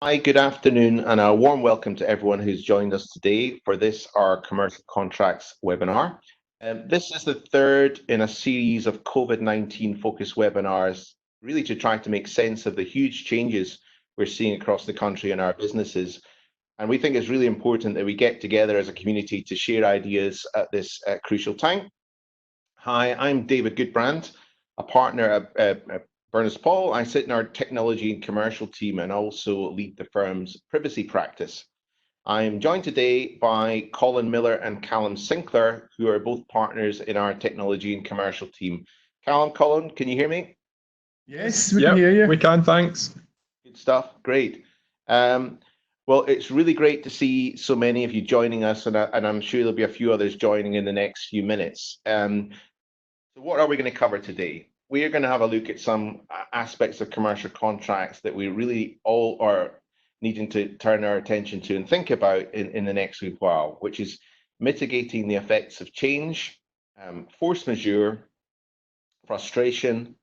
Hi, good afternoon, and a warm welcome to everyone who's joined us today for this, our Commercial Contracts webinar. This is the third in a series of COVID-19 focused webinars, really to try to make sense of the huge changes we're seeing across the country in our businesses. And we think it's really important that we get together as a community to share ideas at this crucial time. Hi, I'm David Goodbrand, a partner at Berners Paul. I sit in our technology and commercial team and also lead the firm's privacy practice. I am joined today by Colin Miller and Callum Sinclair, who are both partners in our technology and commercial team. Callum, Colin, can you hear me? Yes, we can hear you. We can, thanks. Good stuff, great. Well, it's really great to see so many of you joining us, and I'm sure there'll be a few others joining in the next few minutes. So what are we going to cover today? We are going to have a look at some aspects of commercial contracts that we really all are needing to turn our attention to and think about in the next week while, which is mitigating the effects of change, force majeure, frustration,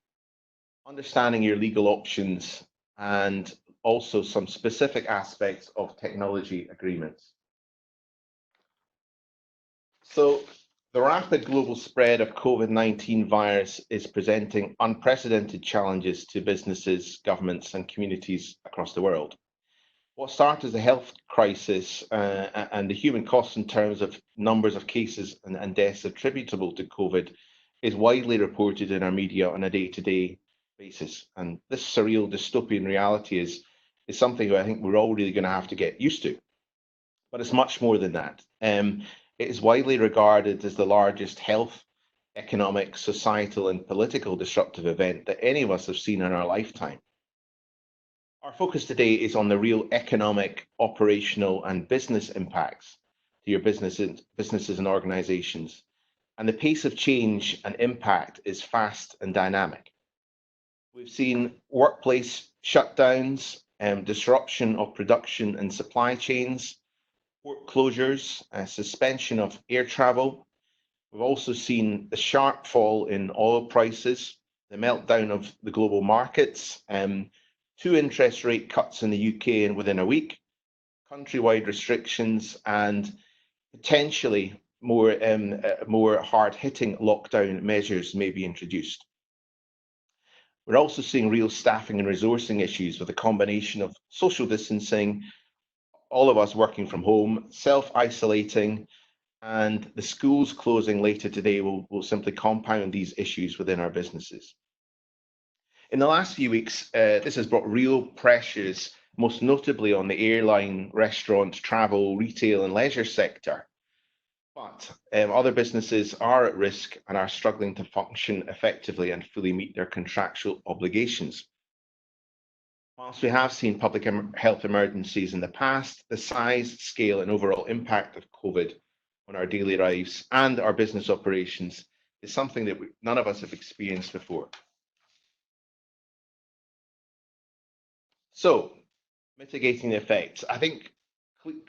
understanding your legal options, and also some specific aspects of technology agreements. So the rapid global spread of COVID-19 virus is presenting unprecedented challenges to businesses, governments, and communities across the world. What started as a health crisis and the human costs in terms of numbers of cases and deaths attributable to COVID is widely reported in our media on a day-to-day basis. And this surreal dystopian reality is something that I think we're all really going to have to get used to. But it's much more than that. It is widely regarded as the largest health, economic, societal, and political disruptive event that any of us have seen in our lifetime. Our focus today is on the real economic, operational, and business impacts to your businesses and organizations. And the pace of change and impact is fast and dynamic. We've seen workplace shutdowns, disruption of production and supply chains, port closures, suspension of air travel. We've also seen the sharp fall in oil prices, the meltdown of the global markets, two interest rate cuts in the UK and within a week, countrywide restrictions, and potentially more hard-hitting lockdown measures may be introduced. We're also seeing real staffing and resourcing issues with a combination of social distancing, all of us working from home, self-isolating, and the schools closing later today will simply compound these issues within our businesses. In the last few weeks, this has brought real pressures, most notably on the airline, restaurant, travel, retail, and leisure sector. But other businesses are at risk and are struggling to function effectively and fully meet their contractual obligations. Whilst we have seen public health emergencies in the past, the size, scale, and overall impact of COVID on our daily lives and our business operations is something that none of us have experienced before. So, mitigating the effects. I think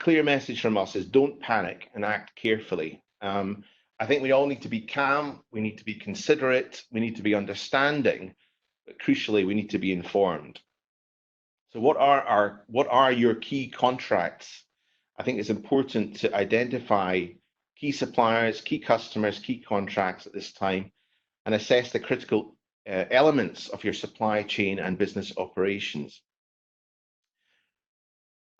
clear message from us is don't panic and act carefully. I think we all need to be calm, we need to be considerate, we need to be understanding, but crucially, we need to be informed. So what are your key contracts? I think it's important to identify key suppliers, key customers, key contracts at this time, and assess the critical elements of your supply chain and business operations.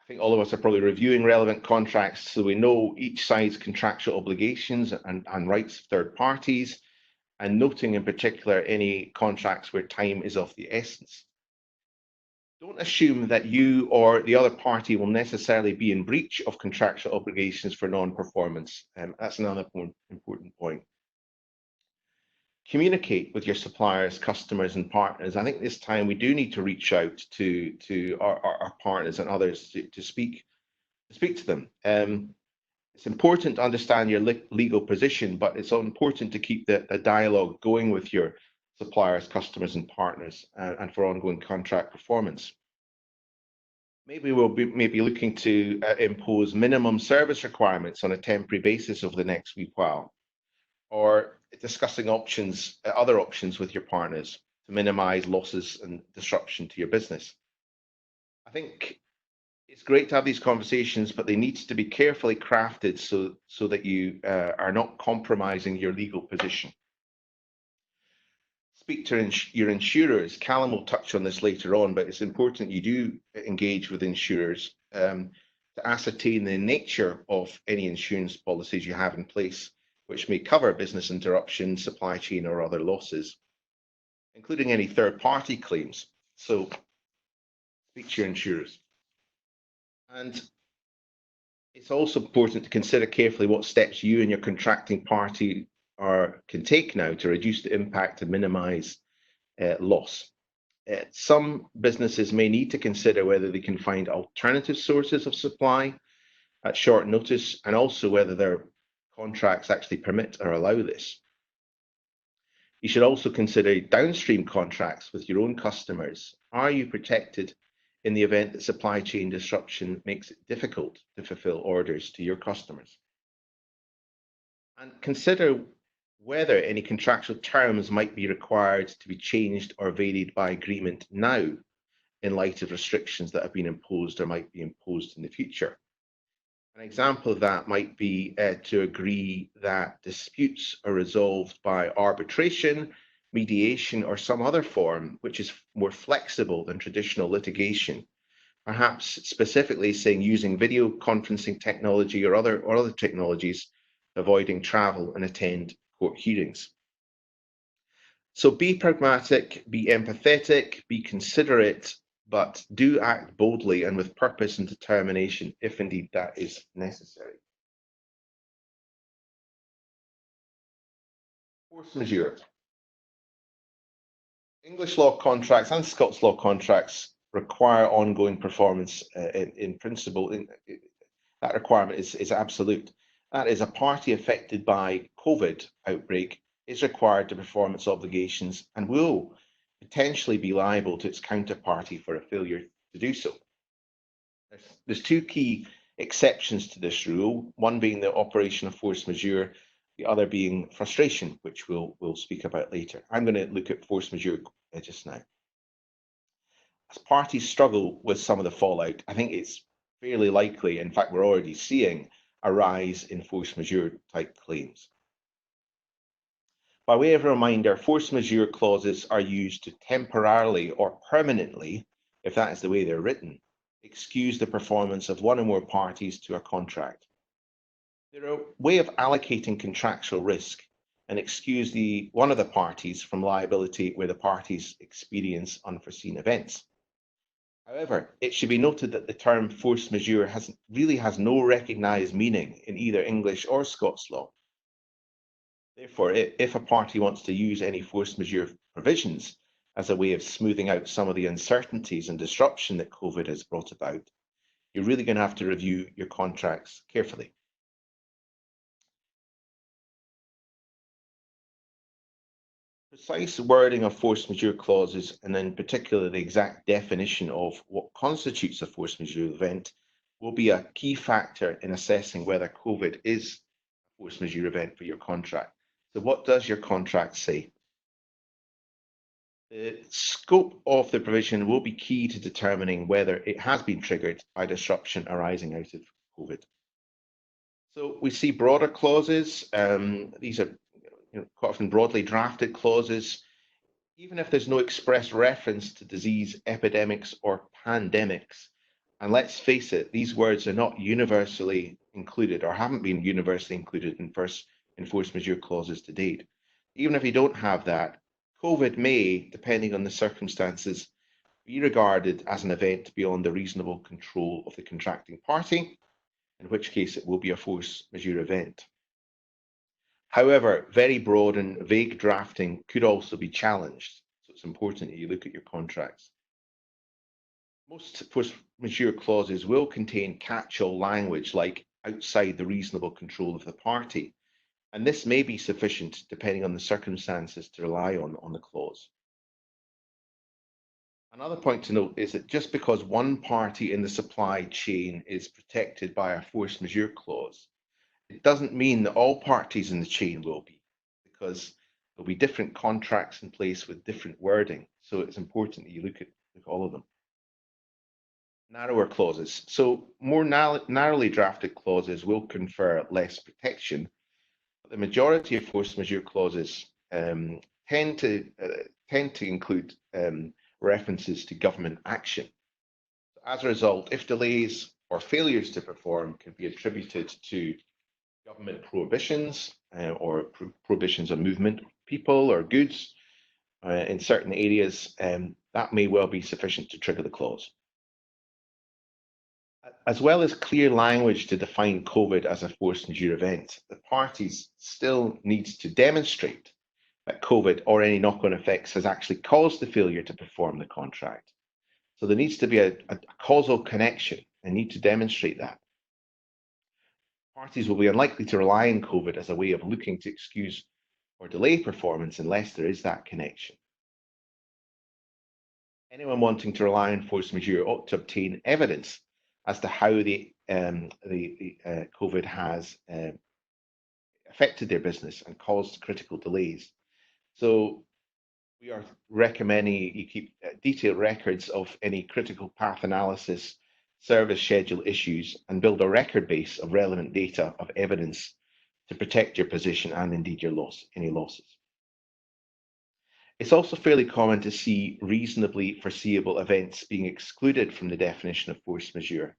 I think all of us are probably reviewing relevant contracts so we know each side's contractual obligations and rights of third parties, and noting in particular any contracts where time is of the essence. Don't assume that you or the other party will necessarily be in breach of contractual obligations for non-performance. That's another important point. Communicate with your suppliers, customers, and partners. I think this time we do need to reach out to our partners and others to speak to them. It's important to understand your legal position, but it's important to keep the dialogue going with your suppliers, customers, and partners, and for ongoing contract performance. Maybe we'll be looking to impose minimum service requirements on a temporary basis over the next wee while, or discussing other options with your partners to minimize losses and disruption to your business. I think it's great to have these conversations, but they need to be carefully crafted so that you are not compromising your legal position. Speak to your insurers. Callum will touch on this later on, but it's important you do engage with insurers to ascertain the nature of any insurance policies you have in place, which may cover business interruption, supply chain, or other losses, including any third-party claims. So speak to your insurers. And it's also important to consider carefully what steps you and your contracting party can take now to reduce the impact and minimize loss. Some businesses may need to consider whether they can find alternative sources of supply at short notice, and also whether their contracts actually permit or allow this. You should also consider downstream contracts with your own customers. Are you protected in the event that supply chain disruption makes it difficult to fulfill orders to your customers? And consider whether any contractual terms might be required to be changed or varied by agreement now in light of restrictions that have been imposed or might be imposed in the future. An example of that might be to agree that disputes are resolved by arbitration, mediation, or some other form which is more flexible than traditional litigation. Perhaps specifically saying using video conferencing technology or other technologies, avoiding travel and attend court hearings. So be pragmatic, be empathetic, be considerate, but do act boldly and with purpose and determination if indeed that is necessary. Force majeure. English law contracts and Scots law contracts require ongoing performance in principle. That requirement is absolute. That is, a party affected by COVID outbreak is required to perform its obligations and will potentially be liable to its counterparty for a failure to do so. There's two key exceptions to this rule, one being the operation of force majeure, the other being frustration, which we'll speak about later. I'm going to look at force majeure just now. As parties struggle with some of the fallout, I think it's fairly likely, in fact, we're already seeing a rise in force majeure type claims. By way of a reminder, force majeure clauses are used to temporarily or permanently, if that is the way they're written, excuse the performance of one or more parties to a contract. They're a way of allocating contractual risk and excuse one of the parties from liability where the parties experience unforeseen events. However, it should be noted that the term force majeure really has no recognised meaning in either English or Scots law. Therefore, if a party wants to use any force majeure provisions as a way of smoothing out some of the uncertainties and disruption that COVID has brought about, you're really going to have to review your contracts carefully. Precise wording of force majeure clauses, and in particular the exact definition of what constitutes a force majeure event, will be a key factor in assessing whether COVID is a force majeure event for your contract. So what does your contract say? The scope of the provision will be key to determining whether it has been triggered by disruption arising out of COVID. So we see broader clauses. These are quite often broadly drafted clauses. Even if there's no express reference to disease epidemics or pandemics, and let's face it, these words are not universally included or haven't been universally included in force majeure clauses to date. Even if you don't have that, COVID may, depending on the circumstances, be regarded as an event beyond the reasonable control of the contracting party, in which case it will be a force majeure event. However, very broad and vague drafting could also be challenged, so it's important that you look at your contracts. Most force majeure clauses will contain catch-all language like outside the reasonable control of the party, and this may be sufficient depending on the circumstances to rely on the clause. Another point to note is that just because one party in the supply chain is protected by a force majeure clause, it doesn't mean that all parties in the chain will be, because there'll be different contracts in place with different wording. So it's important that you look at all of them. narrower clauses. So more narrowly drafted clauses will confer less protection. But the majority of force majeure clauses tend to include references to government action. As a result, if delays or failures to perform can be attributed to government prohibitions or prohibitions on movement of people or goods in certain areas, that may well be sufficient to trigger the clause. As well as clear language to define COVID as a force majeure event, the parties still need to demonstrate that COVID or any knock-on effects has actually caused the failure to perform the contract. So there needs to be a causal connection and need to demonstrate that. Parties will be unlikely to rely on COVID as a way of looking to excuse or delay performance unless there is that connection. Anyone wanting to rely on force majeure ought to obtain evidence as to how the COVID has affected their business and caused critical delays. So we are recommending you keep detailed records of any critical path analysis, service schedule issues, and build a record base of relevant data of evidence to protect your position and indeed your any losses. It's also fairly common to see reasonably foreseeable events being excluded from the definition of force majeure.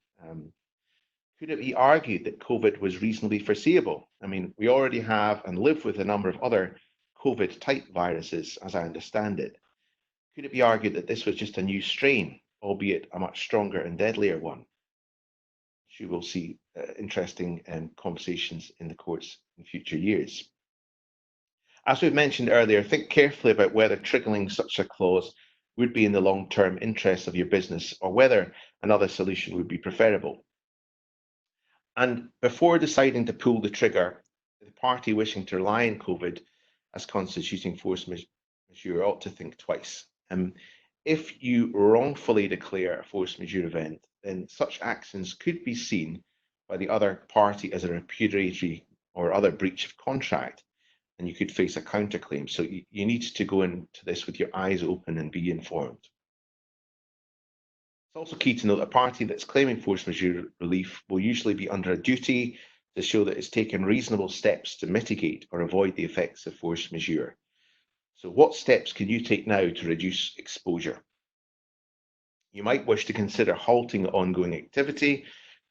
Could it be argued that COVID was reasonably foreseeable? I mean, we already have and live with a number of other COVID-type viruses, as I understand it. Could it be argued that this was just a new strain, albeit a much stronger and deadlier one? You will see interesting conversations in the courts in future years. As we've mentioned earlier, think carefully about whether triggering such a clause would be in the long-term interests of your business or whether another solution would be preferable. And before deciding to pull the trigger, the party wishing to rely on COVID as constituting force majeure ought to think twice. If you wrongfully declare a force majeure event, then such actions could be seen by the other party as a repudiatory or other breach of contract, and you could face a counterclaim. So you need to go into this with your eyes open and be informed. It's also key to note a party that's claiming force majeure relief will usually be under a duty to show that it's taken reasonable steps to mitigate or avoid the effects of force majeure. So what steps can you take now to reduce exposure? You might wish to consider halting ongoing activity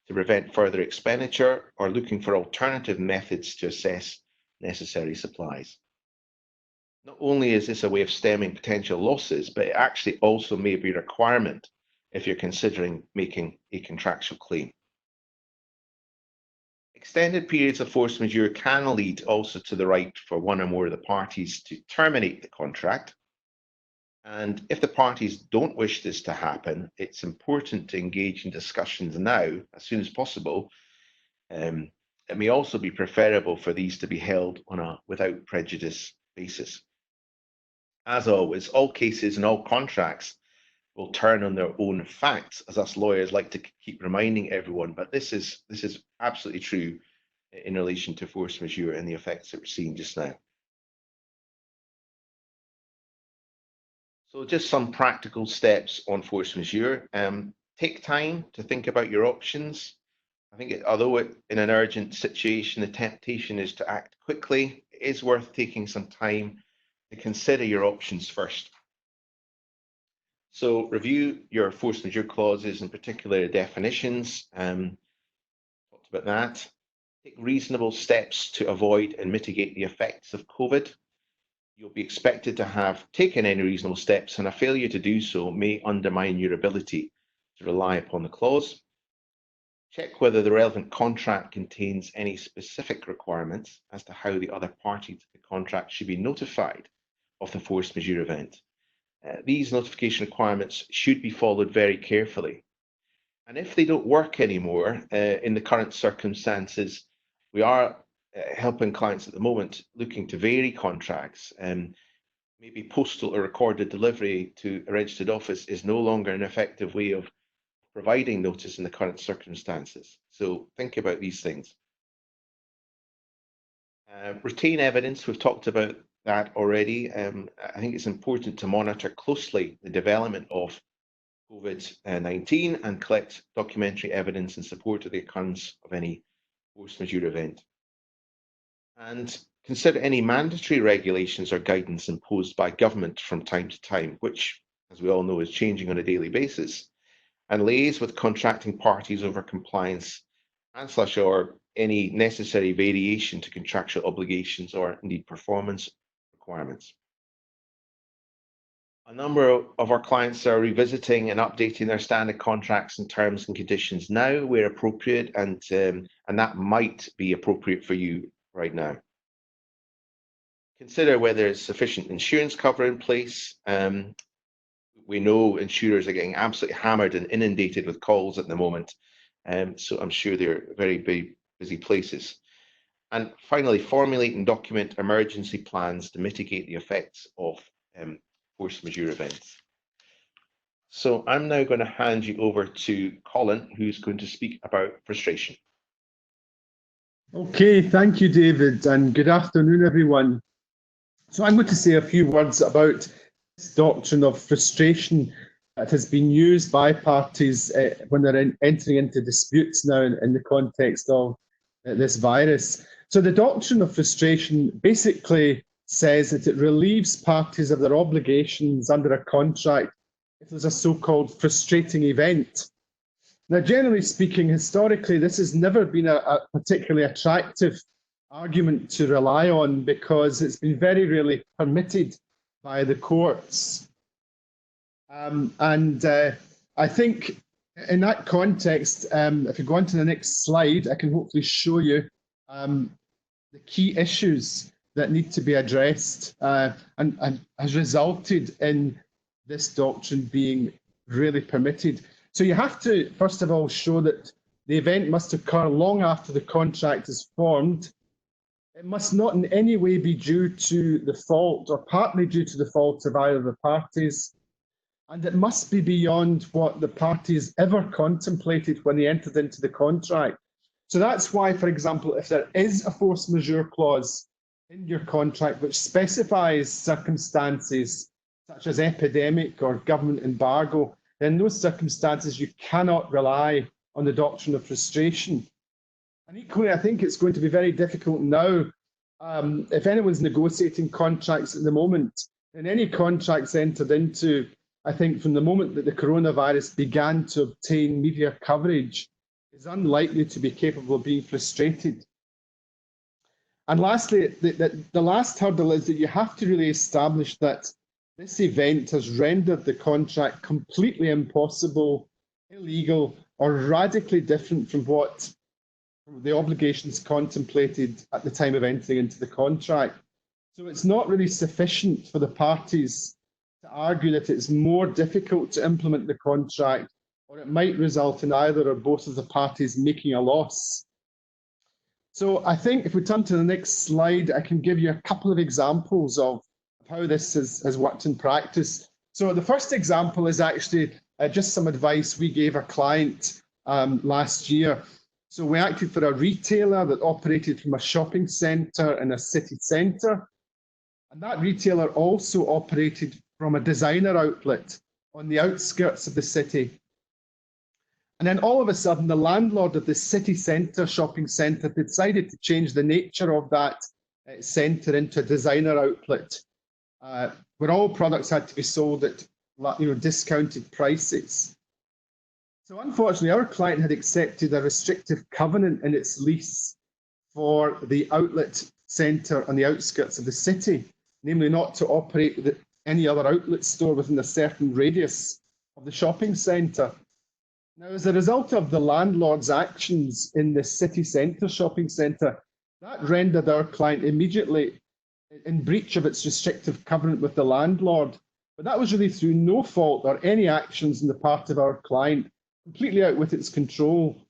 to prevent further expenditure or looking for alternative methods to assess necessary supplies. Not only is this a way of stemming potential losses, but it actually also may be a requirement if you're considering making a contractual claim. Extended periods of force majeure can lead also to the right for one or more of the parties to terminate the contract. And if the parties don't wish this to happen, it's important to engage in discussions now, as soon as possible. It may also be preferable for these to be held on a without prejudice basis. As always, all cases and all contracts will turn on their own facts, as us lawyers like to keep reminding everyone, but this is absolutely true in relation to force majeure and the effects that we're seeing just now. So just some practical steps on force majeure. Take time to think about your options. I think although in an urgent situation, the temptation is to act quickly, it is worth taking some time to consider your options first. So review your force majeure clauses, in particular definitions. Talked about that. Take reasonable steps to avoid and mitigate the effects of COVID. You'll be expected to have taken any reasonable steps, and a failure to do so may undermine your ability to rely upon the clause. Check whether the relevant contract contains any specific requirements as to how the other party to the contract should be notified of the force majeure event. These notification requirements should be followed very carefully. And if they don't work anymore in the current circumstances, we are helping clients at the moment looking to vary contracts. Maybe postal or recorded delivery to a registered office is no longer an effective way of providing notice in the current circumstances. So think about these things. Retain evidence, we've talked about that already. I think it's important to monitor closely the development of COVID-19 and collect documentary evidence in support of the occurrence of any force majeure event. And consider any mandatory regulations or guidance imposed by government from time to time, which, as we all know, is changing on a daily basis, and liaise with contracting parties over compliance and or any necessary variation to contractual obligations or indeed performance requirements. A number of our clients are revisiting and updating their standard contracts and terms and conditions now where appropriate, and that might be appropriate for you right now. Consider whether there's sufficient insurance cover in place. We know insurers are getting absolutely hammered and inundated with calls at the moment, so I'm sure they're very busy places. And finally, formulate and document emergency plans to mitigate the effects of force majeure events. So I'm now going to hand you over to Colin, who's going to speak about frustration. Okay, thank you, David, and good afternoon, everyone. So I'm going to say a few words about this doctrine of frustration that has been used by parties when they're entering into disputes now in the context of this virus. So the doctrine of frustration basically says that it relieves parties of their obligations under a contract if there's a so-called frustrating event. Now, generally speaking, historically, this has never been a particularly attractive argument to rely on because it's been very rarely permitted by the courts. I think in that context, if you go on to the next slide, I can hopefully show you the key issues that need to be addressed and has resulted in this doctrine being really permitted. So you have to, first of all, show that the event must occur long after the contract is formed. It must not in any way be due to the fault or partly due to the fault of either of the parties. And it must be beyond what the parties ever contemplated when they entered into the contract. So that's why, for example, if there is a force majeure clause in your contract which specifies circumstances such as epidemic or government embargo, then in those circumstances you cannot rely on the doctrine of frustration. And equally, I think it's going to be very difficult now, if anyone's negotiating contracts at the moment, and any contracts entered into, I think from the moment that the coronavirus began to obtain media coverage, is unlikely to be capable of being frustrated. And lastly, the last hurdle is that you have to really establish that this event has rendered the contract completely impossible, illegal, or radically different from what the obligations contemplated at the time of entering into the contract. So it's not really sufficient for the parties to argue that it's more difficult to implement the contract, or it might result in either or both of the parties making a loss. So I think if we turn to the next slide, I can give you a couple of examples of how this has worked in practice. So the first example is actually just some advice we gave a client last year. So we acted for a retailer that operated from a shopping centre in a city centre. And that retailer also operated from a designer outlet on the outskirts of the city. And then all of a sudden, the landlord of the city centre shopping centre decided to change the nature of that centre into a designer outlet, where all products had to be sold at discounted prices. So unfortunately, our client had accepted a restrictive covenant in its lease for the outlet centre on the outskirts of the city, namely not to operate with any other outlet store within a certain radius of the shopping centre. Now, as a result of the landlord's actions in the city centre shopping centre, that rendered our client immediately in breach of its restrictive covenant with the landlord. But that was really through no fault or any actions on the part of our client, completely out with its control.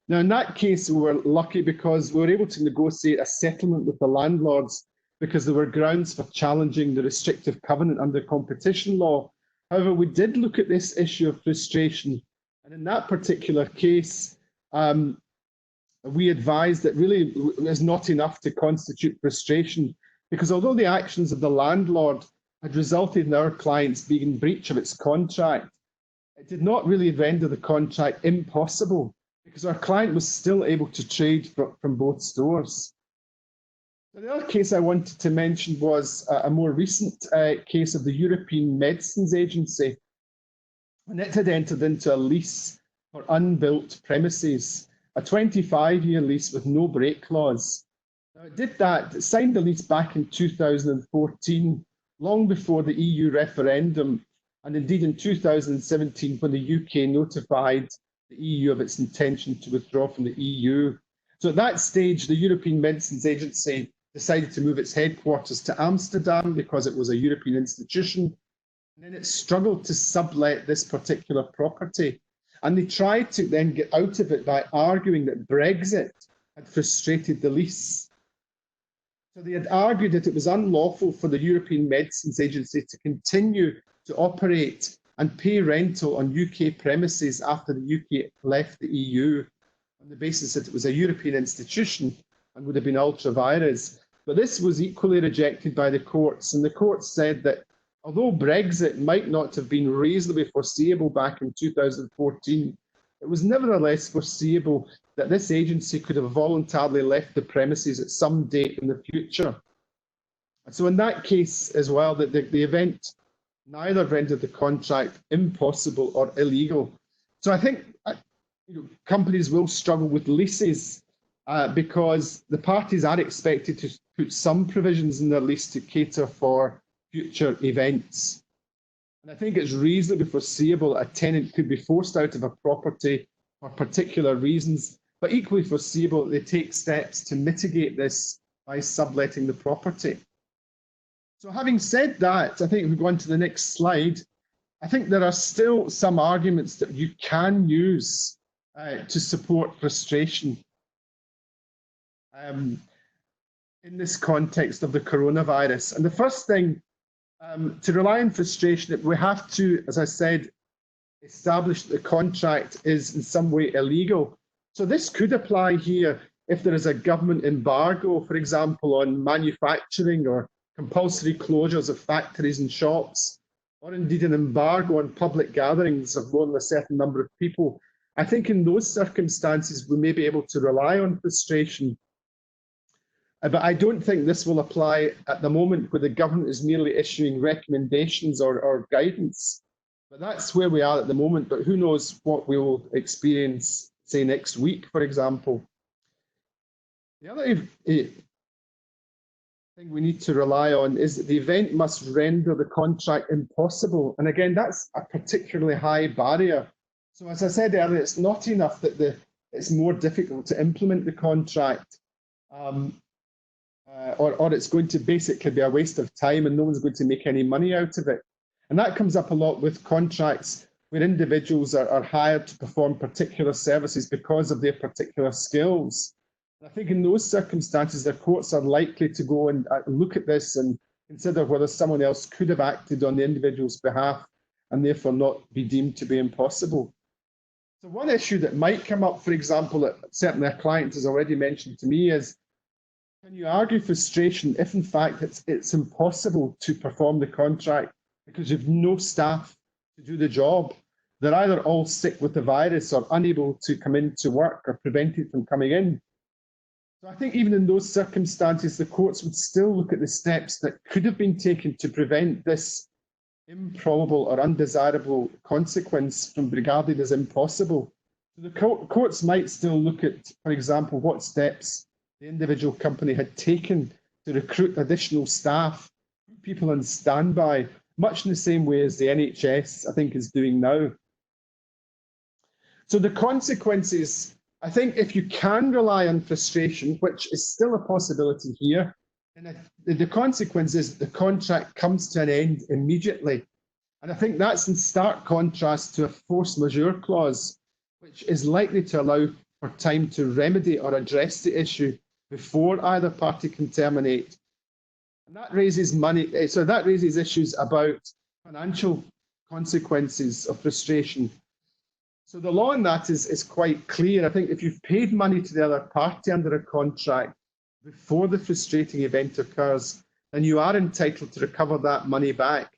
Now, in that case, we were lucky because we were able to negotiate a settlement with the landlords because there were grounds for challenging the restrictive covenant under competition law. However, we did look at this issue of frustration. And in that particular case, we advised that really it was not enough to constitute frustration, because although the actions of the landlord had resulted in our clients being in breach of its contract, it did not really render the contract impossible because our client was still able to trade from both stores. The other case I wanted to mention was a more recent case of the European Medicines Agency, when it had entered into a lease for unbuilt premises, a 25-year lease with no break clause. Now, it did that, it signed the lease back in 2014, long before the EU referendum, and indeed in 2017 when the UK notified the EU of its intention to withdraw from the EU. So at that stage, the European Medicines Agency decided to move its headquarters to Amsterdam because it was a European institution. And then it struggled to sublet this particular property. And they tried to then get out of it by arguing that Brexit had frustrated the lease. So they had argued that it was unlawful for the European Medicines Agency to continue to operate and pay rental on UK premises after the UK left the EU, on the basis that it was a European institution and would have been ultra vires. But this was equally rejected by the courts, and the courts said that although Brexit might not have been reasonably foreseeable back in 2014, it was nevertheless foreseeable that this agency could have voluntarily left the premises at some date in the future. So in that case as well, the event neither rendered the contract impossible or illegal. So I think companies will struggle with leases because the parties are expected to put some provisions in their lease to cater for future events. And I think it's reasonably foreseeable a tenant could be forced out of a property for particular reasons, but equally foreseeable that they take steps to mitigate this by subletting the property. So having said that, I think if we go on to the next slide, I think there are still some arguments that you can use to support frustration in this context of the coronavirus. And the first thing, to rely on frustration, we have to, as I said, establish that the contract is in some way illegal. So this could apply here if there is a government embargo, for example, on manufacturing or compulsory closures of factories and shops, or indeed an embargo on public gatherings of more than a certain number of people. I think in those circumstances, we may be able to rely on frustration. But I don't think this will apply at the moment where the government is merely issuing recommendations or guidance. But that's where we are at the moment. But who knows what we will experience, say, next week, for example. The other thing we need to rely on is that the event must render the contract impossible. And again, that's a particularly high barrier. So as I said earlier, it's not enough that it's more difficult to implement the contract. Or it's going to basically be a waste of time and no one's going to make any money out of it. And that comes up a lot with contracts where individuals are hired to perform particular services because of their particular skills. And I think in those circumstances, the courts are likely to go and look at this and consider whether someone else could have acted on the individual's behalf and therefore not be deemed to be impossible. So one issue that might come up, for example, that certainly a client has already mentioned to me is, can you argue frustration if in fact it's impossible to perform the contract because you've no staff to do the job? They're either all sick with the virus or unable to come into work or prevented from coming in. So I think even in those circumstances, the courts would still look at the steps that could have been taken to prevent this improbable or undesirable consequence from being regarded as impossible. So the courts might still look at, for example, what steps the individual company had taken to recruit additional staff, people on standby, much in the same way as the NHS, I think, is doing now. So the consequences, I think if you can rely on frustration, which is still a possibility here, and the consequence is that the contract comes to an end immediately. And I think that's in stark contrast to a force majeure clause, which is likely to allow for time to remedy or address the issue before either party can terminate. And that raises that raises issues about financial consequences of frustration. So the law on that is quite clear. I think if you've paid money to the other party under a contract before the frustrating event occurs, then you are entitled to recover that money back,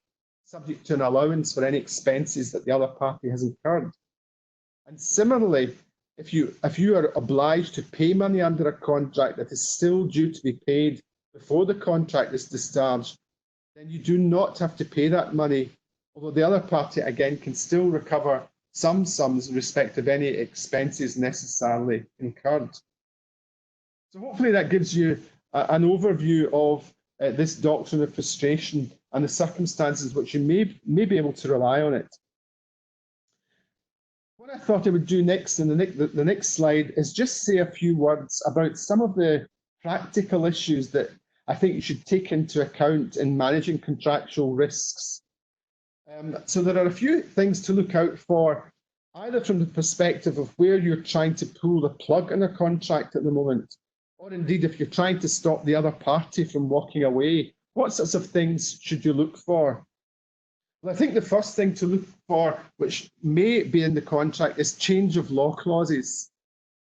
subject to an allowance for any expenses that the other party has incurred. And similarly, if you are obliged to pay money under a contract that is still due to be paid before the contract is discharged, then you do not have to pay that money, although the other party, again, can still recover some sums in respect of any expenses necessarily incurred. So hopefully that gives you an overview of this doctrine of frustration and the circumstances which you may be able to rely on it. What I thought I would do next in the next slide is just say a few words about some of the practical issues that I think you should take into account in managing contractual risks. So there are a few things to look out for, either from the perspective of where you're trying to pull the plug in a contract at the moment, or indeed if you're trying to stop the other party from walking away. What sorts of things should you look for? Well, I think the first thing to look for, which may be in the contract, is change of law clauses.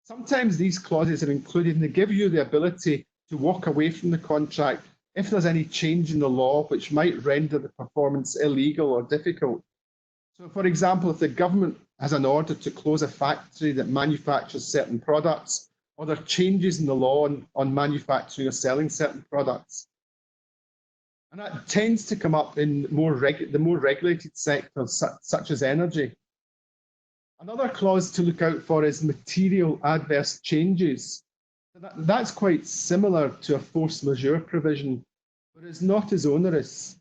Sometimes these clauses are included and they give you the ability to walk away from the contract if there's any change in the law which might render the performance illegal or difficult. So, for example, if the government has an order to close a factory that manufactures certain products, or there are changes in the law on manufacturing or selling certain products. And that tends to come up in the more regulated sectors, such as energy. Another clause to look out for is material adverse changes. That's quite similar to a force majeure provision, but it's not as onerous.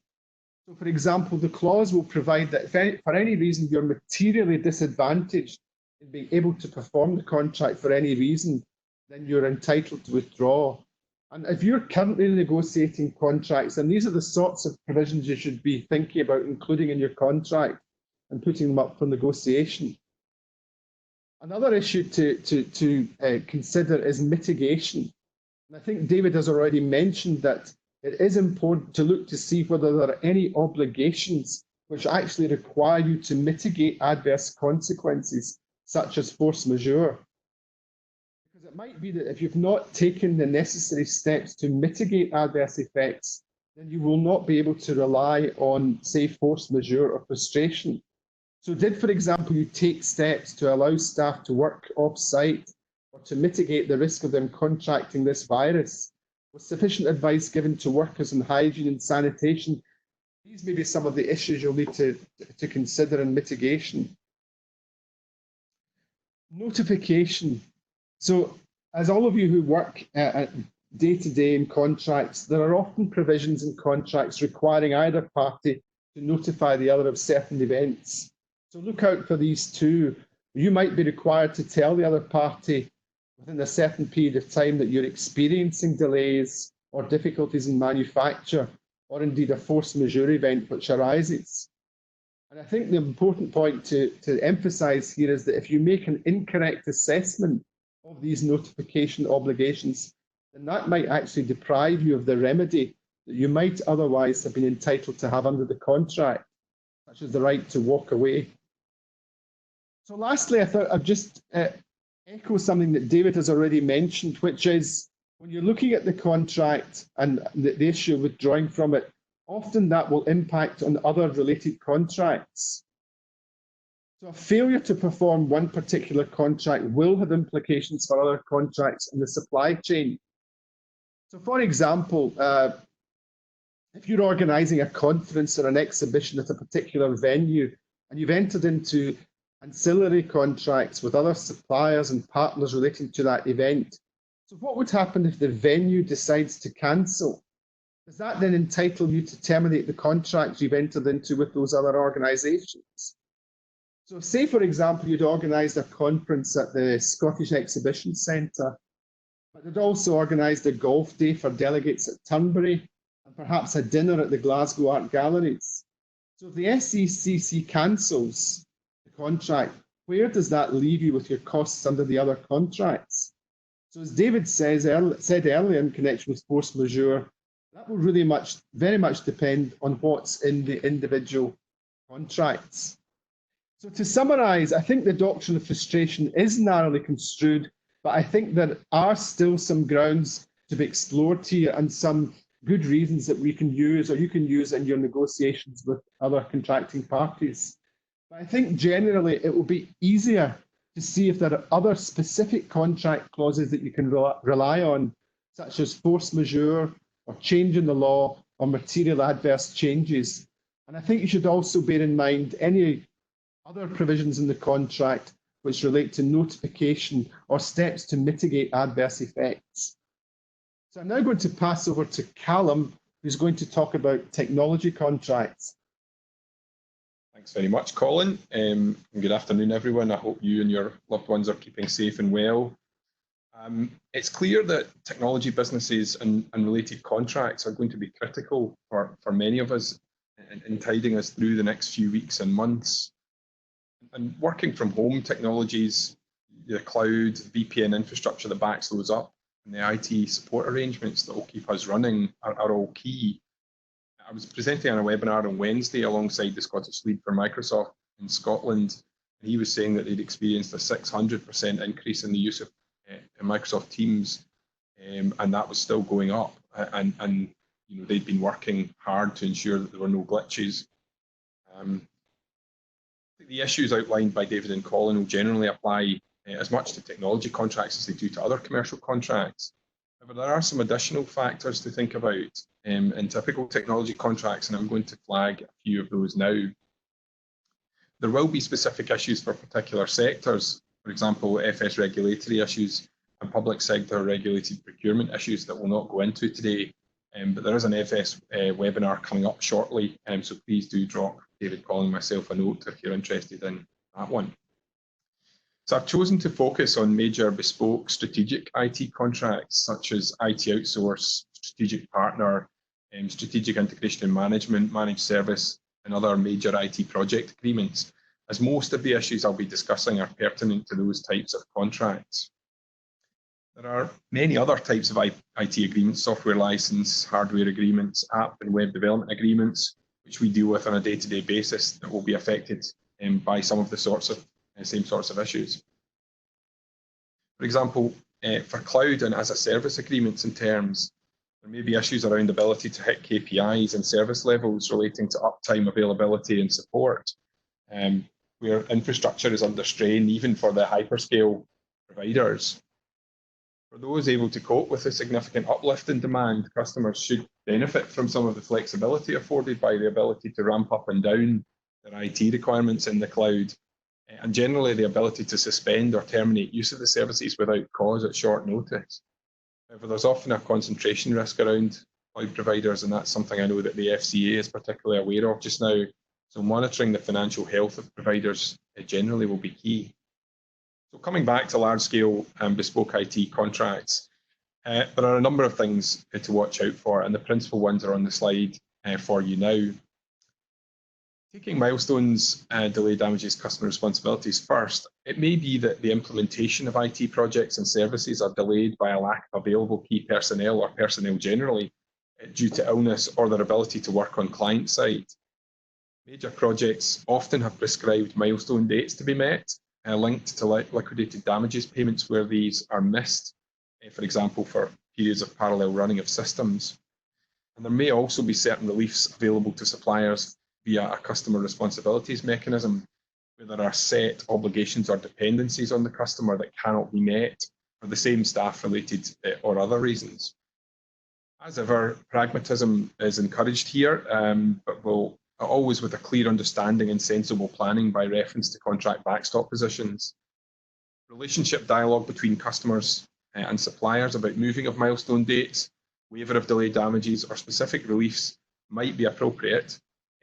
So, for example, the clause will provide that if for any reason you're materially disadvantaged in being able to perform the contract for any reason, then you're entitled to withdraw. And if you're currently negotiating contracts, and these are the sorts of provisions you should be thinking about including in your contract and putting them up for negotiation. Another issue to consider is mitigation. And I think David has already mentioned that it is important to look to see whether there are any obligations which actually require you to mitigate adverse consequences, such as force majeure. Because it might be that if you've not taken the necessary steps to mitigate adverse effects, then you will not be able to rely on, say, force majeure or frustration. So did, for example, you take steps to allow staff to work off-site or to mitigate the risk of them contracting this virus? Was sufficient advice given to workers on hygiene and sanitation? These may be some of the issues you'll need to consider in mitigation. Notification. So, as all of you who work day-to-day in contracts, there are often provisions in contracts requiring either party to notify the other of certain events. So look out for these too. You might be required to tell the other party within a certain period of time that you're experiencing delays or difficulties in manufacture, or indeed a force majeure event which arises. And I think the important point to emphasise here is that if you make an incorrect assessment of these notification obligations, then that might actually deprive you of the remedy that you might otherwise have been entitled to have under the contract, such as the right to walk away. So lastly, I thought I'd just echo something that David has already mentioned, which is when you're looking at the contract and the issue of withdrawing from it, often that will impact on other related contracts. So a failure to perform one particular contract will have implications for other contracts in the supply chain. So for example, if you're organising a conference or an exhibition at a particular venue and you've entered into ancillary contracts with other suppliers and partners relating to that event. So what would happen if the venue decides to cancel? Does that then entitle you to terminate the contract you've entered into with those other organisations? So say, for example, you'd organised a conference at the Scottish Exhibition Centre, but you'd also organised a golf day for delegates at Turnberry and perhaps a dinner at the Glasgow Art Galleries. So if the SECC cancels contract, where does that leave you with your costs under the other contracts? So as David said earlier in connection with force majeure, that will really very much depend on what's in the individual contracts. So to summarise, I think the doctrine of frustration is narrowly construed, but I think there are still some grounds to be explored here and some good reasons that we can use, or you can use in your negotiations with other contracting parties. But I think generally it will be easier to see if there are other specific contract clauses that you can rely on, such as force majeure, or change in the law, or material adverse changes. And I think you should also bear in mind any other provisions in the contract which relate to notification or steps to mitigate adverse effects. So I'm now going to pass over to Callum, who's going to talk about technology contracts. Thanks very much, Colin. And good afternoon, everyone. I hope you and your loved ones are keeping safe and well. It's clear that technology businesses and related contracts are going to be critical for many of us in tiding us through the next few weeks and months. And working from home technologies, the cloud, VPN infrastructure that backs those up, and the IT support arrangements that will keep us running are all key. I was presenting on a webinar on Wednesday alongside the Scottish lead for Microsoft in Scotland, and he was saying that they'd experienced a 600% increase in the use of Microsoft Teams, and that was still going up. And you know, they'd been working hard to ensure that there were no glitches. The issues outlined by David and Colin will generally apply as much to technology contracts as they do to other commercial contracts. But there are some additional factors to think about in typical technology contracts, and I'm going to flag a few of those now. There will be specific issues for particular sectors, for example, FS regulatory issues and public sector regulated procurement issues that we'll not go into today. But there is an FS webinar coming up shortly, so please do drop David, Colin, and myself a note if you're interested in that one. So I've chosen to focus on major bespoke strategic IT contracts such as IT outsource, strategic partner, strategic integration and management, managed service, and other major IT project agreements, as most of the issues I'll be discussing are pertinent to those types of contracts. There are many other types of IT agreements, software license, hardware agreements, app and web development agreements, which we deal with on a day-to-day basis that will be affected by some of the same sorts of issues. For example, for cloud and as a service agreements and terms, there may be issues around ability to hit KPIs and service levels relating to uptime, availability and support, where infrastructure is under strain even for the hyperscale providers. For those able to cope with a significant uplift in demand, customers should benefit from some of the flexibility afforded by the ability to ramp up and down their IT requirements in the cloud, and generally the ability to suspend or terminate use of the services without cause at short notice. However, there's often a concentration risk around cloud providers, and that's something I know that the FCA is particularly aware of just now. So monitoring the financial health of providers generally will be key. So coming back to large-scale and bespoke IT contracts, there are a number of things to watch out for, and the principal ones are on the slide for you now. Taking milestones, delay damages, customer responsibilities first, it may be that the implementation of IT projects and services are delayed by a lack of available key personnel or personnel generally due to illness or their ability to work on client side. Major projects often have prescribed milestone dates to be met, linked to liquidated damages payments where these are missed, for example, for periods of parallel running of systems. And there may also be certain reliefs available to suppliers via a customer responsibilities mechanism, where there are set obligations or dependencies on the customer that cannot be met for the same staff-related or other reasons. As ever, pragmatism is encouraged here, but will always with a clear understanding and sensible planning by reference to contract backstop positions. Relationship dialogue between customers and suppliers about moving of milestone dates, waiver of delay damages or specific reliefs might be appropriate,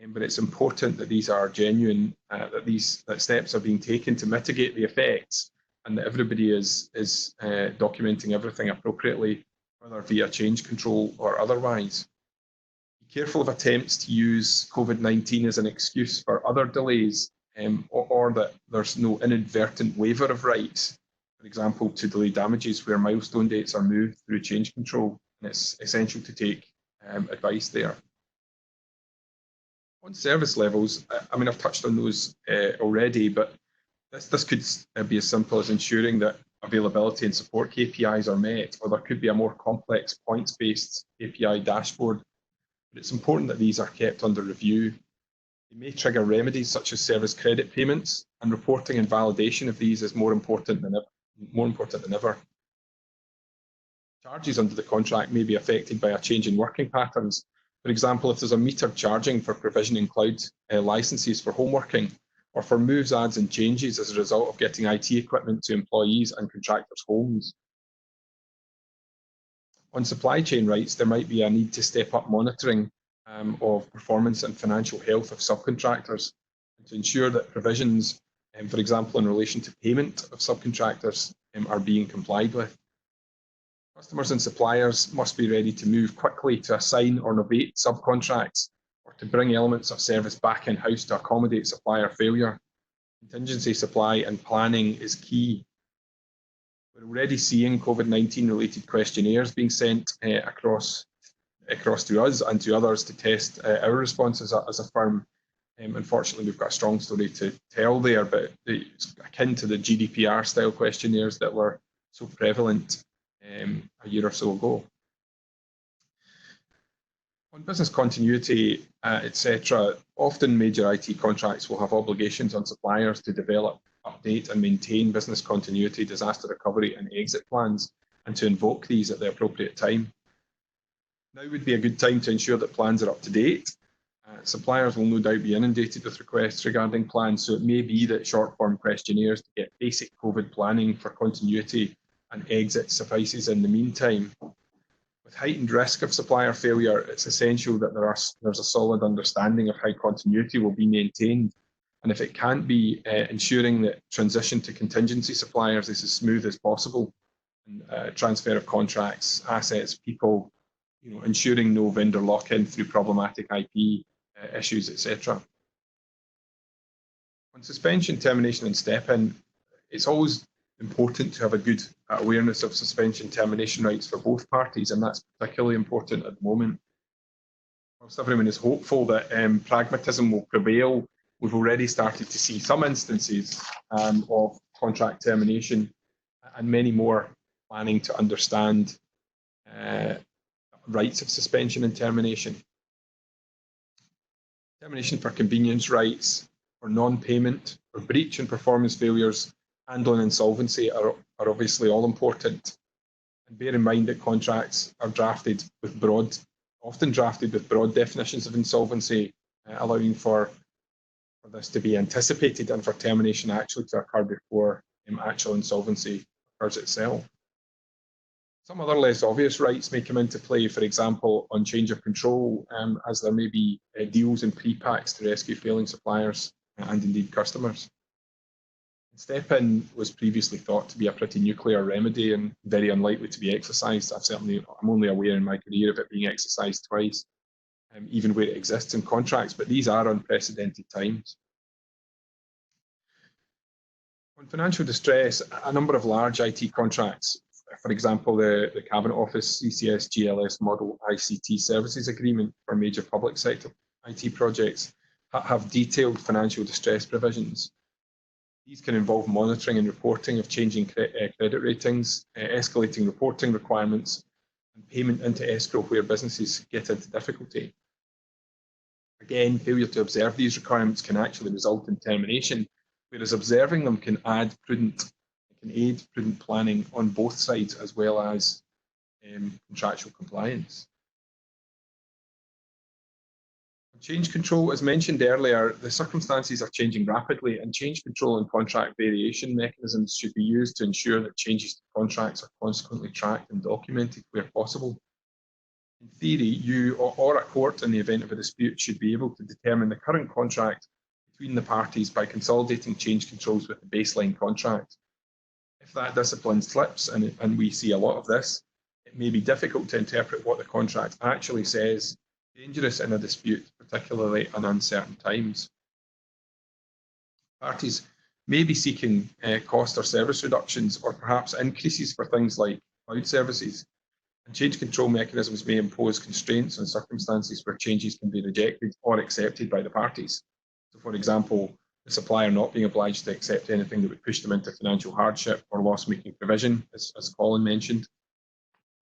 but it's important that these are genuine, that steps are being taken to mitigate the effects, and that everybody is documenting everything appropriately, whether via change control or otherwise. Be careful of attempts to use COVID-19 as an excuse for other delays, or that there's no inadvertent waiver of rights, for example, to delay damages where milestone dates are moved through change control, and it's essential to take advice there. On service levels, I mean, I've touched on those already, but this could be as simple as ensuring that availability and support KPIs are met, or there could be a more complex points-based KPI dashboard. But it's important that these are kept under review. They may trigger remedies such as service credit payments, and reporting and validation of these is more important than ever. Charges under the contract may be affected by a change in working patterns. For example, if there's a metered charging for provisioning cloud licenses for home working, or for moves, adds and changes as a result of getting IT equipment to employees and contractors' homes. On supply chain rights, there might be a need to step up monitoring of performance and financial health of subcontractors, and to ensure that provisions, for example, in relation to payment of subcontractors, are being complied with. Customers and suppliers must be ready to move quickly to assign or novate subcontracts, or to bring elements of service back in-house to accommodate supplier failure. Contingency supply and planning is key. We're already seeing COVID-19 related questionnaires being sent across to us and to others to test our responses as a firm. Unfortunately, we've got a strong story to tell there, but it's akin to the GDPR style questionnaires that were so prevalent a year or so ago. On business continuity, etc., often major IT contracts will have obligations on suppliers to develop, update and maintain business continuity, disaster recovery and exit plans, and to invoke these at the appropriate time. Now would be a good time to ensure that plans are up to date. Suppliers will no doubt be inundated with requests regarding plans, so it may be that short-form questionnaires to get basic COVID planning for continuity and exit suffices in the meantime. With heightened risk of supplier failure, it's essential that there's a solid understanding of how continuity will be maintained. And if it can't be, ensuring that transition to contingency suppliers is as smooth as possible, and transfer of contracts, assets, people, ensuring no vendor lock-in through problematic IP issues, etc. On suspension, termination and step-in, it's always important to have a good awareness of suspension termination rights for both parties, and that's particularly important at the moment. Whilst everyone is hopeful that pragmatism will prevail, we've already started to see some instances of contract termination, and many more planning to understand rights of suspension and termination. Termination for convenience rights, for non-payment, for breach and performance failures, and on insolvency are obviously all important. And bear in mind that contracts are often drafted with broad definitions of insolvency, allowing for this to be anticipated and for termination actually to occur before actual insolvency occurs itself. Some other less obvious rights may come into play, for example, on change of control, as there may be deals and pre-packs to rescue failing suppliers and indeed customers. Step-in was previously thought to be a pretty nuclear remedy and very unlikely to be exercised. I'm only aware in my career of it being exercised twice, even where it exists in contracts, but these are unprecedented times. On financial distress, a number of large IT contracts, for example, the Cabinet Office CCS GLS Model ICT Services Agreement for major public sector IT projects, have detailed financial distress provisions. These can involve monitoring and reporting of changing credit ratings, escalating reporting requirements, and payment into escrow where businesses get into difficulty. Again, failure to observe these requirements can actually result in termination, whereas observing them can aid prudent planning on both sides as well as contractual compliance. Change control, as mentioned earlier, the circumstances are changing rapidly, and change control and contract variation mechanisms should be used to ensure that changes to contracts are consequently tracked and documented where possible. In theory, you or a court in the event of a dispute should be able to determine the current contract between the parties by consolidating change controls with the baseline contract. If that discipline slips, and we see a lot of this, it may be difficult to interpret what the contract actually says, dangerous in a dispute, particularly in uncertain times. Parties may be seeking cost or service reductions, or perhaps increases for things like cloud services. And change control mechanisms may impose constraints on circumstances where changes can be rejected or accepted by the parties. So, for example, the supplier not being obliged to accept anything that would push them into financial hardship or loss-making provision, as Colin mentioned,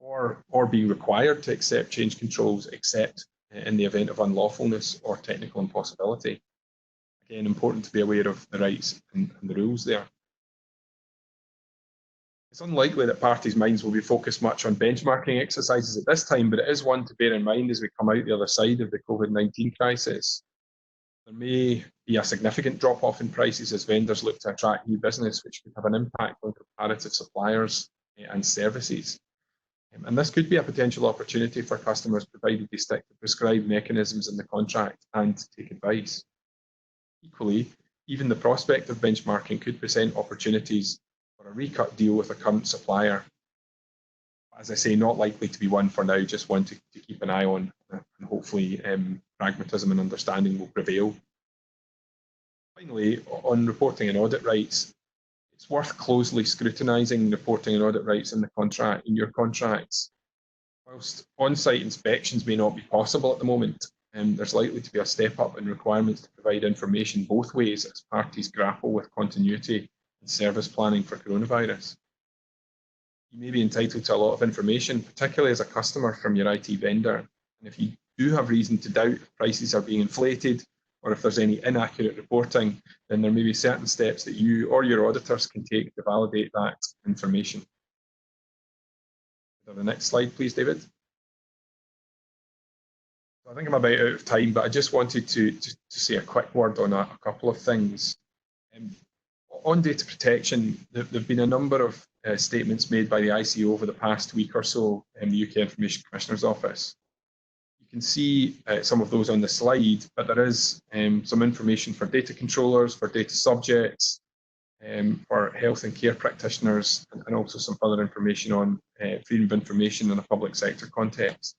or being required to accept change controls except in the event of unlawfulness or technical impossibility. Again, important to be aware of the rights and the rules there. It's unlikely that parties' minds will be focused much on benchmarking exercises at this time, but it is one to bear in mind as we come out the other side of the COVID-19 crisis. There may be a significant drop-off in prices as vendors look to attract new business, which could have an impact on comparative suppliers and services. And this could be a potential opportunity for customers, provided they stick to prescribed mechanisms in the contract and take advice. Equally, even the prospect of benchmarking could present opportunities for a recut deal with a current supplier. As I say, not likely to be one for now, just one to keep an eye on, and hopefully pragmatism and understanding will prevail. Finally, on reporting and audit rights, it's worth closely scrutinising reporting and audit rights in your contracts. Whilst on-site inspections may not be possible at the moment, there's likely to be a step up in requirements to provide information both ways as parties grapple with continuity and service planning for coronavirus. You may be entitled to a lot of information, particularly as a customer from your IT vendor. And if you do have reason to doubt if prices are being inflated or if there's any inaccurate reporting, then there may be certain steps that you or your auditors can take to validate that information. The next slide, please, David. I think I'm about out of time, but I just wanted to say a quick word on a couple of things. On data protection, there have been a number of statements made by the ICO over the past week or so in the UK Information Commissioner's Office. You can see some of those on the slide, but there is some information for data controllers, for data subjects, for health and care practitioners, and also some further information on freedom of information in a public sector context.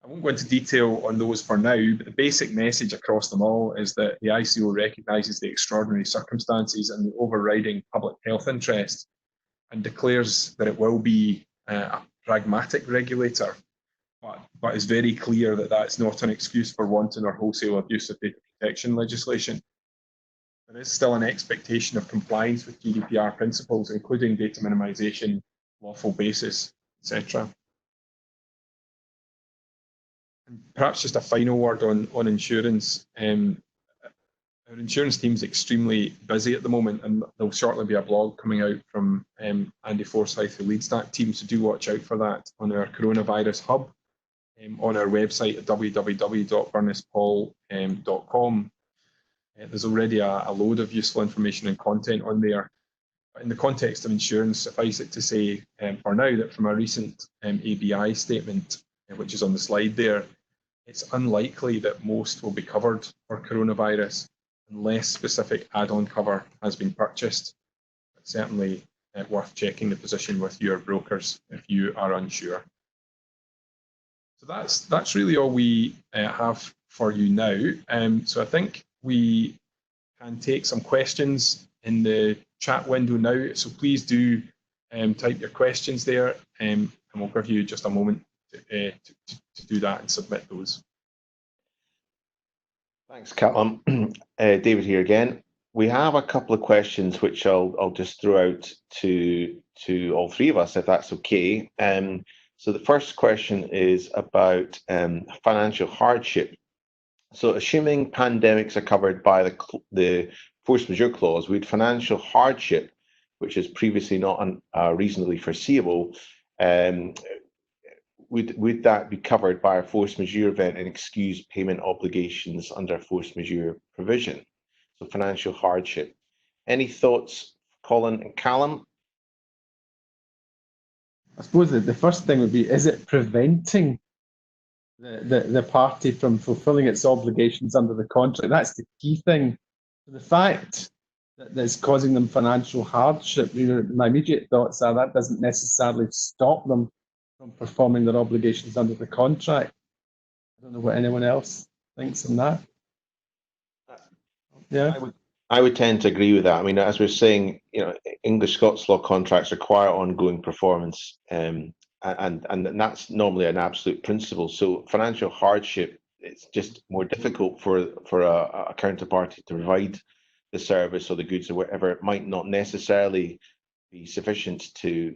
I won't go into detail on those for now, but the basic message across them all is that the ICO recognises the extraordinary circumstances and the overriding public health interest, and declares that it will be a pragmatic regulator, but is very clear that that's not an excuse for wanton or wholesale abuse of data protection legislation. There is still an expectation of compliance with GDPR principles, including data minimisation, lawful basis, etc. And perhaps just a final word on insurance. Our insurance team is extremely busy at the moment, and there'll shortly be a blog coming out from Andy Forsyth, who leads that team, so do watch out for that on our coronavirus hub on our website at www.burnesspaul.com. There's already a load of useful information and content on there. But in the context of insurance, suffice it to say for now that from a recent ABI statement, which is on the slide there, it's unlikely that most will be covered for coronavirus unless specific add-on cover has been purchased. But certainly worth checking the position with your brokers if you are unsure. So that's really all we have for you now. So I think we can take some questions in the chat window now. So please do type your questions there, and we'll give you just a moment to do that and submit those. Thanks, Callum. David here again. We have a couple of questions which I'll just throw out to all three of us, if that's okay. So the first question is about financial hardship. So assuming pandemics are covered by the force majeure clause, would financial hardship, which is previously not reasonably foreseeable, would that be covered by a force majeure event and excuse payment obligations under force majeure provision? So financial hardship. Any thoughts, Colin and Callum? I suppose that the first thing would be, is it preventing the party from fulfilling its obligations under the contract? That's the key thing. The fact that it's causing them financial hardship, my immediate thoughts are that doesn't necessarily stop them from performing their obligations under the contract. I don't know what anyone else thinks on that. Yeah, I would tend to agree with that. I mean, as we're saying, English Scots law contracts require ongoing performance, and that's normally an absolute principle. So financial hardship, it's just more difficult for a counterparty to provide the service or the goods or whatever, it might not necessarily be sufficient to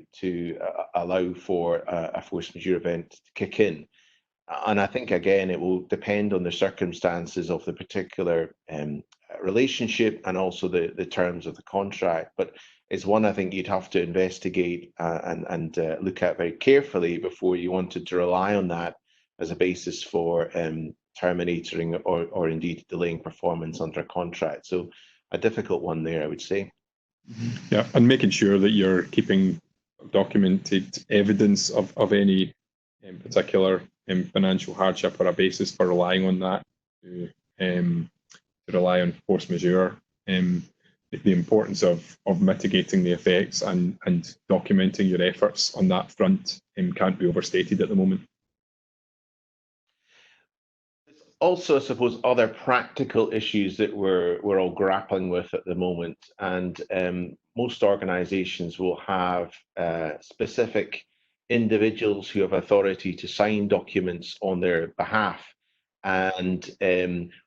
allow for a force majeure event to kick in. And I think, again, it will depend on the circumstances of the particular relationship and also the terms of the contract. But it's one I think you'd have to investigate and look at very carefully before you wanted to rely on that as a basis for terminating or indeed delaying performance under a contract. So a difficult one there, I would say. Yeah, and making sure that you're keeping documented evidence of any particular financial hardship or a basis for relying on that to rely on force majeure. The importance of mitigating the effects and documenting your efforts on that front can't be overstated at the moment. There's also, I suppose, other practical issues that we're all grappling with at the moment, and most organisations will have specific individuals who have authority to sign documents on their behalf. And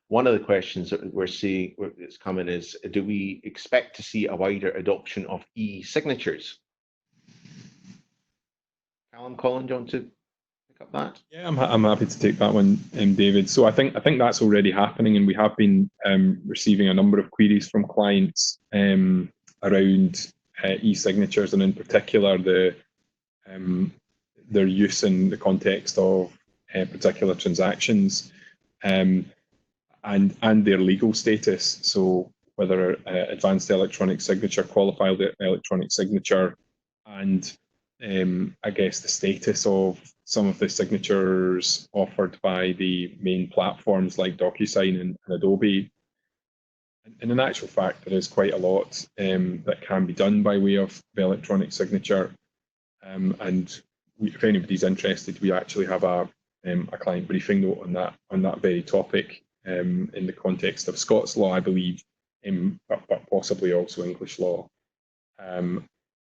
one of the questions that we're seeing that's coming is, do we expect to see a wider adoption of e-signatures? Callum, Colin, do you want to pick up that? Yeah, I'm happy to take that one, David. So I think that's already happening, and we have been receiving a number of queries from clients around e-signatures, and in particular their use in the context of particular transactions and their legal status. So whether advanced electronic signature, qualified electronic signature, and I guess the status of some of the signatures offered by the main platforms like DocuSign and Adobe. And in actual fact, there is quite a lot that can be done by way of electronic signature. And if anybody's interested, we actually have a client briefing note on that very topic in the context of Scots law, I believe, but possibly also English law.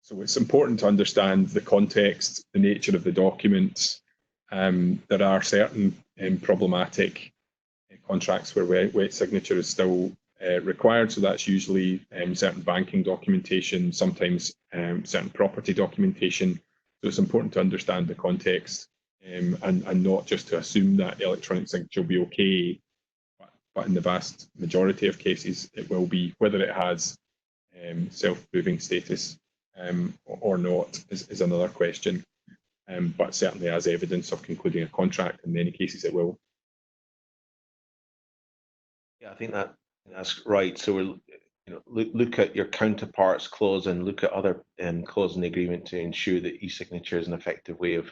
So it's important to understand the context, the nature of the documents. There are certain problematic contracts where wet signature is still required. So that's usually certain banking documentation, sometimes certain property documentation. So it's important to understand the context and not just to assume that electronic signature will be okay, but in the vast majority of cases it will be. Whether it has self-proving status or not is another question, but certainly as evidence of concluding a contract, in many cases it will. Yeah, I think that's right. So we'll look at your counterparts clause and look at other clauses in the agreement to ensure that e-signature is an effective way of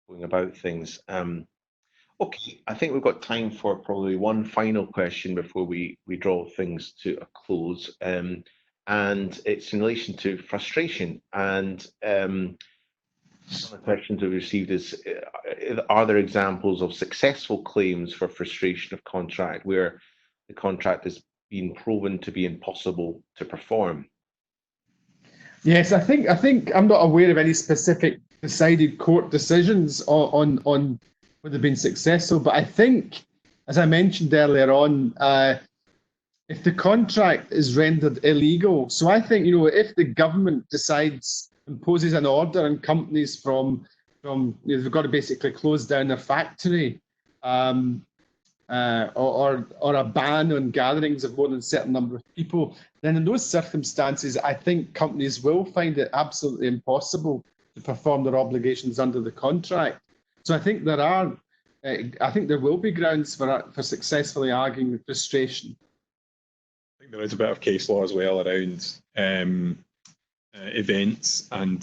going about things. Okay, I think we've got time for probably one final question before we draw things to a close. And it's in relation to frustration. And some of the questions we've received is, are there examples of successful claims for frustration of contract where the contract has been proven to be impossible to perform? Yes, I think I'm not aware of any specific decided court decisions on where they've been successful, but I think, as I mentioned earlier on, if the contract is rendered illegal, so I think, if the government imposes an order on companies from they've got to basically close down their factory, or a ban on gatherings of more than a certain number of people, then in those circumstances, I think companies will find it absolutely impossible to perform their obligations under the contract. So I think there will be grounds for successfully arguing the frustration. I think there is a bit of case law as well around events, and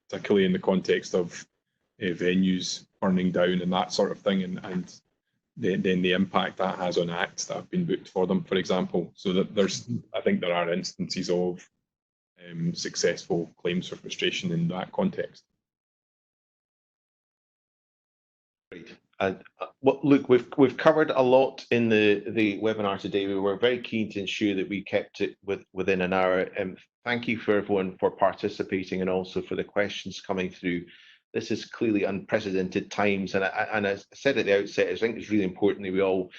particularly in the context of venues burning down and that sort of thing, and then the impact that has on acts that have been booked for them, for example. So that I think there are instances of successful claims for frustration in that context. Great. Well, look, we've covered a lot in the webinar today. We were very keen to ensure that we kept it within an hour. Thank you for everyone for participating and also for the questions coming through. This is clearly unprecedented times, and as I said at the outset, I think it's really important that we all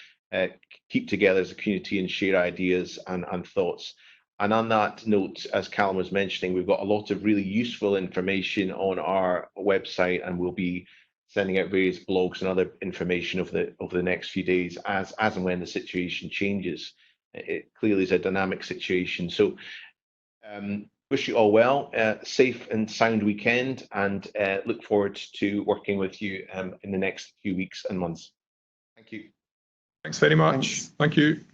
keep together as a community and share ideas and thoughts. And on that note, as Callum was mentioning, we've got a lot of really useful information on our website, and we'll be sending out various blogs and other information over the next few days as and when the situation changes. It clearly is a dynamic situation. So wish you all well, safe and sound weekend, and look forward to working with you in the next few weeks and months. Thank you. Thanks very much. Thanks. Thank you.